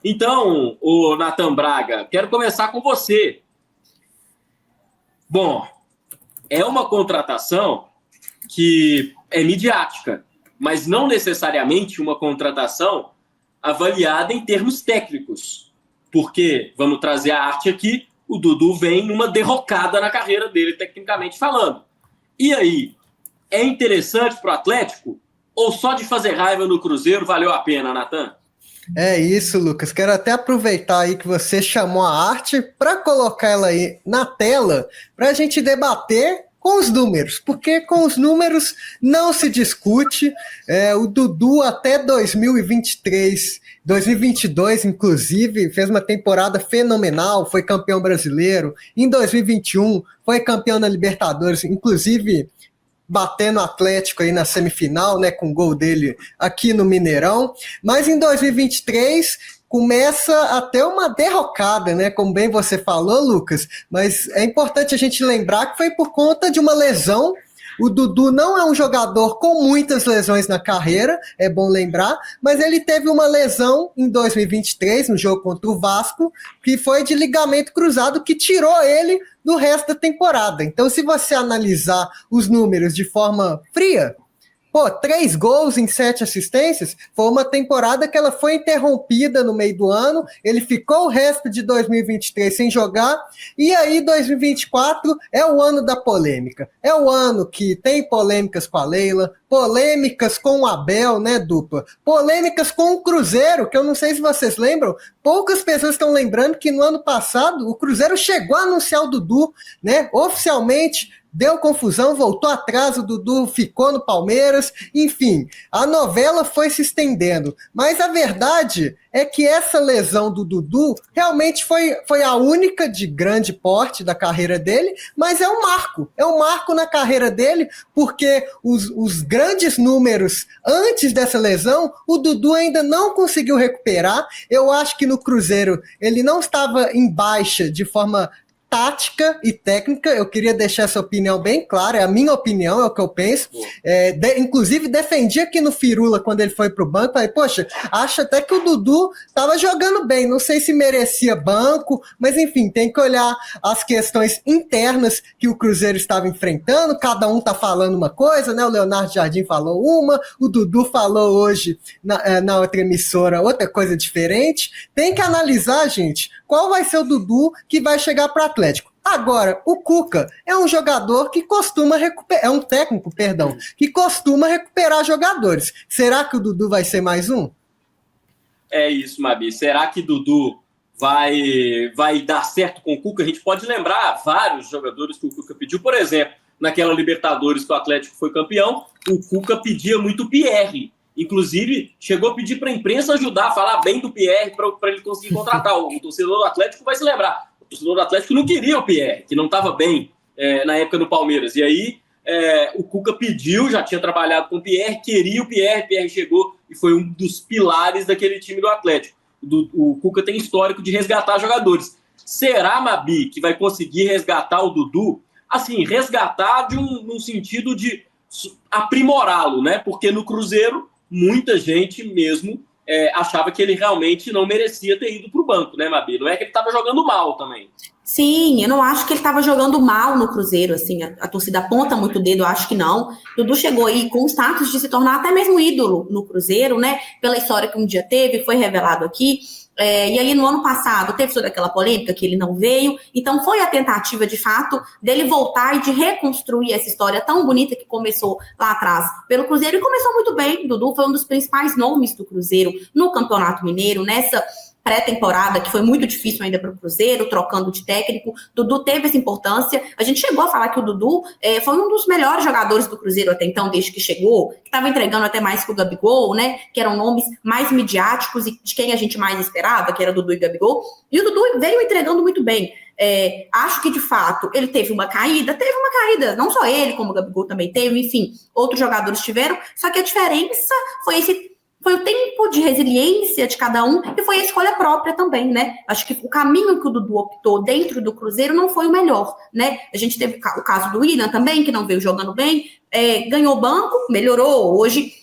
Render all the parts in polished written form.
Então, o Nathan Braga, quero começar com você. Bom, é uma contratação que é midiática, mas não necessariamente uma contratação avaliada em termos técnicos. Porque, vamos trazer a arte aqui, o Dudu vem numa derrocada na carreira dele, tecnicamente falando. E aí, é interessante para o Atlético? Ou só de fazer raiva no Cruzeiro valeu a pena, Nathan? É isso, Lucas. Quero até aproveitar aí que você chamou a arte para colocar ela aí na tela para a gente debater com os números, porque com os números não se discute. O Dudu até 2023, 2022, inclusive, fez uma temporada fenomenal, foi campeão brasileiro. Em 2021, foi campeão da Libertadores, inclusive batendo o Atlético aí na semifinal, né, com o gol dele aqui no Mineirão, mas em 2023 começa até uma derrocada, né, como bem você falou, Lucas, mas é importante a gente lembrar que foi por conta de uma lesão. O Dudu não é um jogador com muitas lesões na carreira, é bom lembrar, mas ele teve uma lesão em 2023, no jogo contra o Vasco, que foi de ligamento cruzado, que tirou ele do resto da temporada. Então, se você analisar os números de forma fria, 3 gols em 7 assistências, foi uma temporada que ela foi interrompida no meio do ano, ele ficou o resto de 2023 sem jogar, e aí 2024 é o ano da polêmica. É o ano que tem polêmicas com a Leila, polêmicas com o Abel, né, dupla? Polêmicas com o Cruzeiro, que eu não sei se vocês lembram, poucas pessoas estão lembrando que no ano passado o Cruzeiro chegou a anunciar o Dudu, né, oficialmente. Deu confusão, voltou atrás, o Dudu ficou no Palmeiras, enfim, a novela foi se estendendo. Mas a verdade é que essa lesão do Dudu realmente foi a única de grande porte da carreira dele, mas é um marco na carreira dele, porque os grandes números antes dessa lesão, o Dudu ainda não conseguiu recuperar. Eu acho que no Cruzeiro ele não estava em baixa de forma tática e técnica. Eu queria deixar essa opinião bem clara, é a minha opinião, é o que eu penso. Inclusive, defendi aqui no Firula quando ele foi pro banco, falei, poxa, acho até que o Dudu estava jogando bem, não sei se merecia banco, mas enfim, tem que olhar as questões internas que o Cruzeiro estava enfrentando, cada um tá falando uma coisa, né? O Leonardo Jardim falou uma, o Dudu falou hoje na outra emissora outra coisa diferente. Tem que analisar, gente, qual vai ser o Dudu que vai chegar para o Atlético. Agora, o Cuca é um jogador que costuma recuperar, é um técnico, perdão, que costuma recuperar jogadores. Será que o Dudu vai ser mais um? É isso, Mabi. Será que Dudu vai dar certo com o Cuca? A gente pode lembrar vários jogadores que o Cuca pediu. Por exemplo, naquela Libertadores que o Atlético foi campeão, o Cuca pedia muito o Pierre. Inclusive, chegou a pedir para a imprensa ajudar a falar bem do Pierre para ele conseguir contratar. O torcedor do Atlético vai se lembrar. O torcedor do Atlético não queria o Pierre, que não estava bem na época no Palmeiras. E aí o Cuca pediu, já tinha trabalhado com o Pierre, queria o Pierre chegou e foi um dos pilares daquele time do Atlético. O Cuca tem histórico de resgatar jogadores. Será, Mabi, que vai conseguir resgatar o Dudu? Assim, resgatar num sentido de aprimorá-lo, né? Porque no Cruzeiro muita gente mesmo achava que ele realmente não merecia ter ido para o banco, né, Mabi? Não é que ele estava jogando mal também. Sim, eu não acho que ele estava jogando mal no Cruzeiro, assim, a torcida aponta muito o dedo, eu acho que não. Dudu chegou aí com o status de se tornar até mesmo ídolo no Cruzeiro, né, pela história que um dia teve, foi revelado aqui. E aí no ano passado teve toda aquela polêmica que ele não veio, então foi a tentativa de fato dele voltar e de reconstruir essa história tão bonita que começou lá atrás pelo Cruzeiro, e começou muito bem. Dudu foi um dos principais nomes do Cruzeiro no Campeonato Mineiro, nessa pré-temporada, que foi muito difícil ainda para o Cruzeiro, trocando de técnico. Dudu teve essa importância. A gente chegou a falar que o Dudu foi um dos melhores jogadores do Cruzeiro até então, desde que chegou, que estava entregando até mais que o Gabigol, né? Que eram nomes mais midiáticos e de quem a gente mais esperava, que era Dudu e Gabigol. E o Dudu veio entregando muito bem. Acho que, de fato, ele teve uma caída, não só ele, como o Gabigol também teve, enfim, outros jogadores tiveram, só que a diferença foi o tempo de resiliência de cada um e foi a escolha própria também, né? Acho que o caminho que o Dudu optou dentro do Cruzeiro não foi o melhor, né? A gente teve o caso do Willian também, que não veio jogando bem, ganhou banco, melhorou. Hoje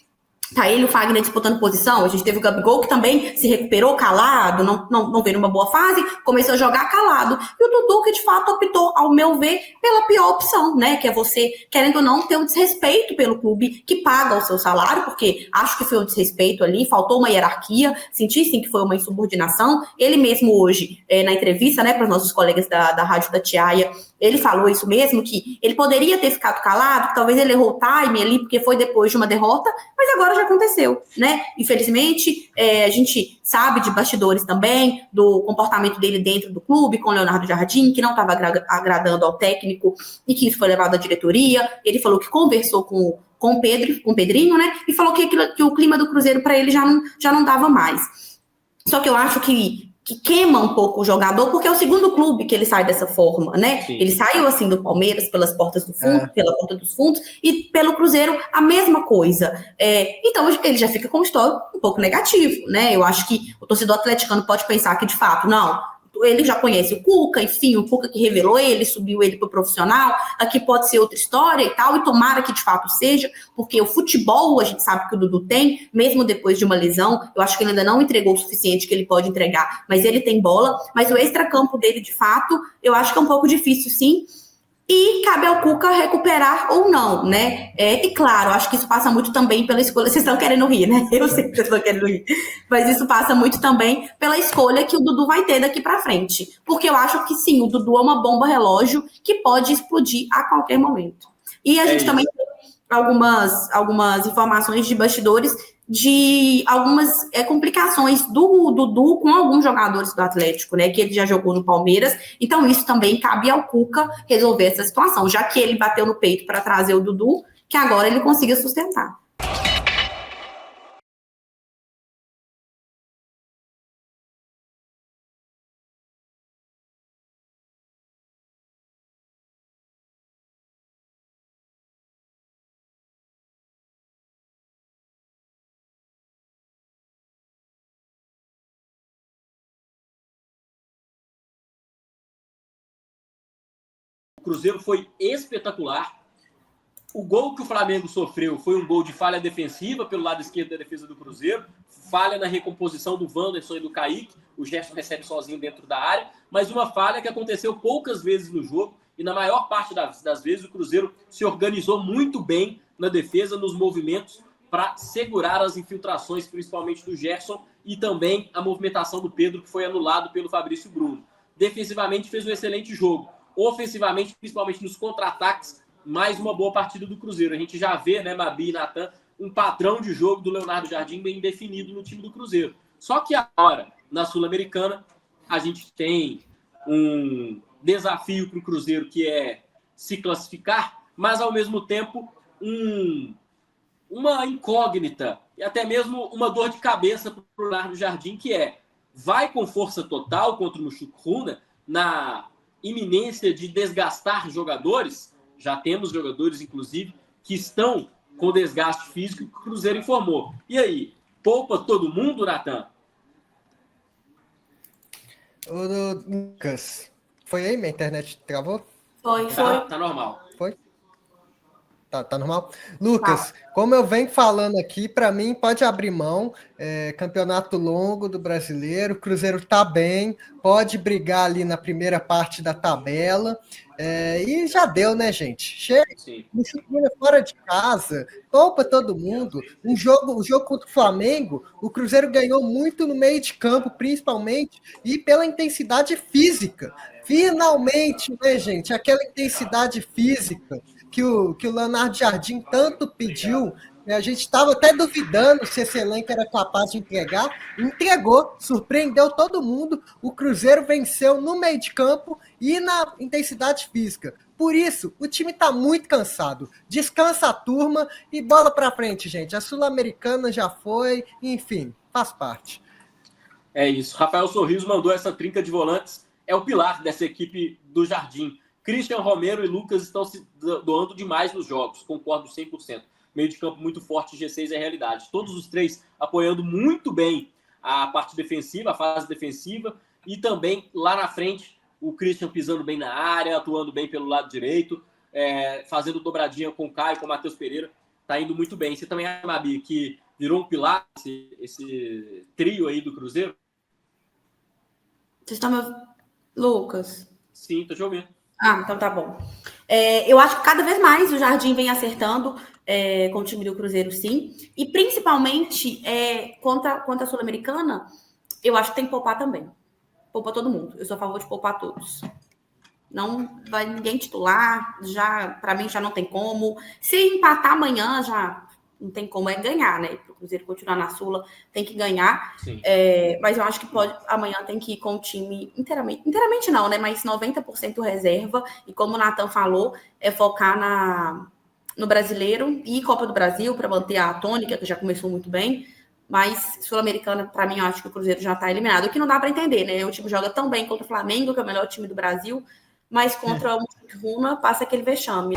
Tá ele e o Fagner disputando posição. A gente teve o Gabigol, que também se recuperou calado, não veio numa boa fase, começou a jogar calado. E o Dudu, que de fato optou, ao meu ver, pela pior opção, né? Que é você, querendo ou não, ter um desrespeito pelo clube que paga o seu salário, porque acho que foi um desrespeito ali, faltou uma hierarquia, senti sim que foi uma insubordinação. Ele mesmo hoje, na entrevista, né, para os nossos colegas da Rádio Tatiaia, ele falou isso mesmo, que ele poderia ter ficado calado, que talvez ele errou o time ali, porque foi depois de uma derrota, mas agora já aconteceu, né? Infelizmente, a gente sabe de bastidores também, do comportamento dele dentro do clube, com o Leonardo Jardim, que não estava agradando ao técnico e que isso foi levado à diretoria. Ele falou que conversou com o Pedrinho, né? E falou que o clima do Cruzeiro para ele já não dava mais. Só que eu acho que queima um pouco o jogador, porque é o segundo clube que ele sai dessa forma, né? Sim. Ele saiu assim do Palmeiras pelas portas do fundo, pela porta dos fundos, e pelo Cruzeiro a mesma coisa. Então ele já fica com um histórico um pouco negativo, né? Eu acho que o torcedor atleticano pode pensar que de fato, não, ele já conhece o Cuca, enfim, o Cuca que revelou ele, subiu ele para o profissional, aqui pode ser outra história e tal, e tomara que de fato seja, porque o futebol, a gente sabe que o Dudu tem, mesmo depois de uma lesão, eu acho que ele ainda não entregou o suficiente que ele pode entregar, mas ele tem bola, mas o extracampo dele, de fato, eu acho que é um pouco difícil, sim, e cabe ao Cuca recuperar ou não, né? E claro, acho que isso passa muito também pela escolha. Vocês estão querendo rir, né? Eu sei que vocês estão querendo rir. Mas isso passa muito também pela escolha que o Dudu vai ter daqui para frente. Porque eu acho que sim, o Dudu é uma bomba relógio que pode explodir a qualquer momento. E a gente também tem algumas informações de bastidores de algumas complicações do Dudu com alguns jogadores do Atlético, né, que ele já jogou no Palmeiras, então isso também cabe ao Cuca resolver essa situação, já que ele bateu no peito para trazer o Dudu, que agora ele consiga sustentar. O Cruzeiro foi espetacular. O gol que o Flamengo sofreu foi um gol de falha defensiva pelo lado esquerdo da defesa do Cruzeiro, falha na recomposição do Wanderson e do Kaique, o Gerson recebe sozinho dentro da área, mas uma falha que aconteceu poucas vezes no jogo, e na maior parte das vezes o Cruzeiro se organizou muito bem na defesa, nos movimentos, para segurar as infiltrações, principalmente do Gerson, e também a movimentação do Pedro, que foi anulado pelo Fabrício Bruno. Defensivamente fez um excelente jogo. Ofensivamente, principalmente nos contra-ataques, mais uma boa partida do Cruzeiro. A gente já vê, né, Mabi e Natan, um padrão de jogo do Leonardo Jardim bem definido no time do Cruzeiro. Só que agora, na Sul-Americana, a gente tem um desafio para o Cruzeiro, que é se classificar, mas, ao mesmo tempo, uma incógnita e até mesmo uma dor de cabeça para o Leonardo Jardim, que vai com força total contra o Mushukruna na iminência de desgastar jogadores. Já temos jogadores, inclusive, que estão com desgaste físico, que o Cruzeiro informou. E aí, poupa todo mundo, Natan? Ô, Lucas, foi aí? Minha internet travou? Foi. Tá normal. Foi? Tá normal? Lucas, como eu venho falando aqui, para mim pode abrir mão, campeonato longo do Brasileiro, o Cruzeiro tá bem, pode brigar ali na primeira parte da tabela, e já deu, né, gente? Chega, fora de casa, poupa todo mundo. O jogo contra o Flamengo, o Cruzeiro ganhou muito no meio de campo, principalmente, e pela intensidade física. Finalmente, né, gente? Aquela intensidade física que o Leonardo Jardim tanto pediu, a gente estava até duvidando se esse elenco era capaz de entregar, entregou, surpreendeu todo mundo, o Cruzeiro venceu no meio de campo e na intensidade física. Por isso, o time está muito cansado, descansa a turma e bola para frente, gente. A Sul-Americana já foi, enfim, faz parte. É isso, Rafael Sorriso mandou essa trinca de volantes, é o pilar dessa equipe do Jardim. Christian, Romero e Lucas estão se doando demais nos jogos, concordo 100%. Meio de campo muito forte, G6 é realidade. Todos os três apoiando muito bem a parte defensiva, a fase defensiva, e também lá na frente, o Christian pisando bem na área, atuando bem pelo lado direito, fazendo dobradinha com o Caio, com o Matheus Pereira, tá indo muito bem. Você também acha, Mabi, que virou um pilar esse trio aí do Cruzeiro? Vocês estão me ouvindo? Lucas? Sim, tô te ouvindo. Então tá bom. Eu acho que cada vez mais o Jardim vem acertando com o time do Cruzeiro, sim. E principalmente contra a Sul-Americana, eu acho que tem que poupar também. Poupa todo mundo. Eu sou a favor de poupar todos. Não vai ninguém titular, para mim já não tem como. Se empatar amanhã, já não tem como ganhar, né? Para o Cruzeiro continuar na Sula, tem que ganhar. Mas eu acho que amanhã tem que ir com o time inteiramente não, né? Mas 90% reserva. E como o Nathan falou, focar no Brasileiro e Copa do Brasil para manter a tônica, que já começou muito bem. Mas Sul-Americana, para mim, eu acho que o Cruzeiro já está eliminado. O que não dá para entender, né? O time joga tão bem contra o Flamengo, que é o melhor time do Brasil, mas contra o Runa passa aquele vexame.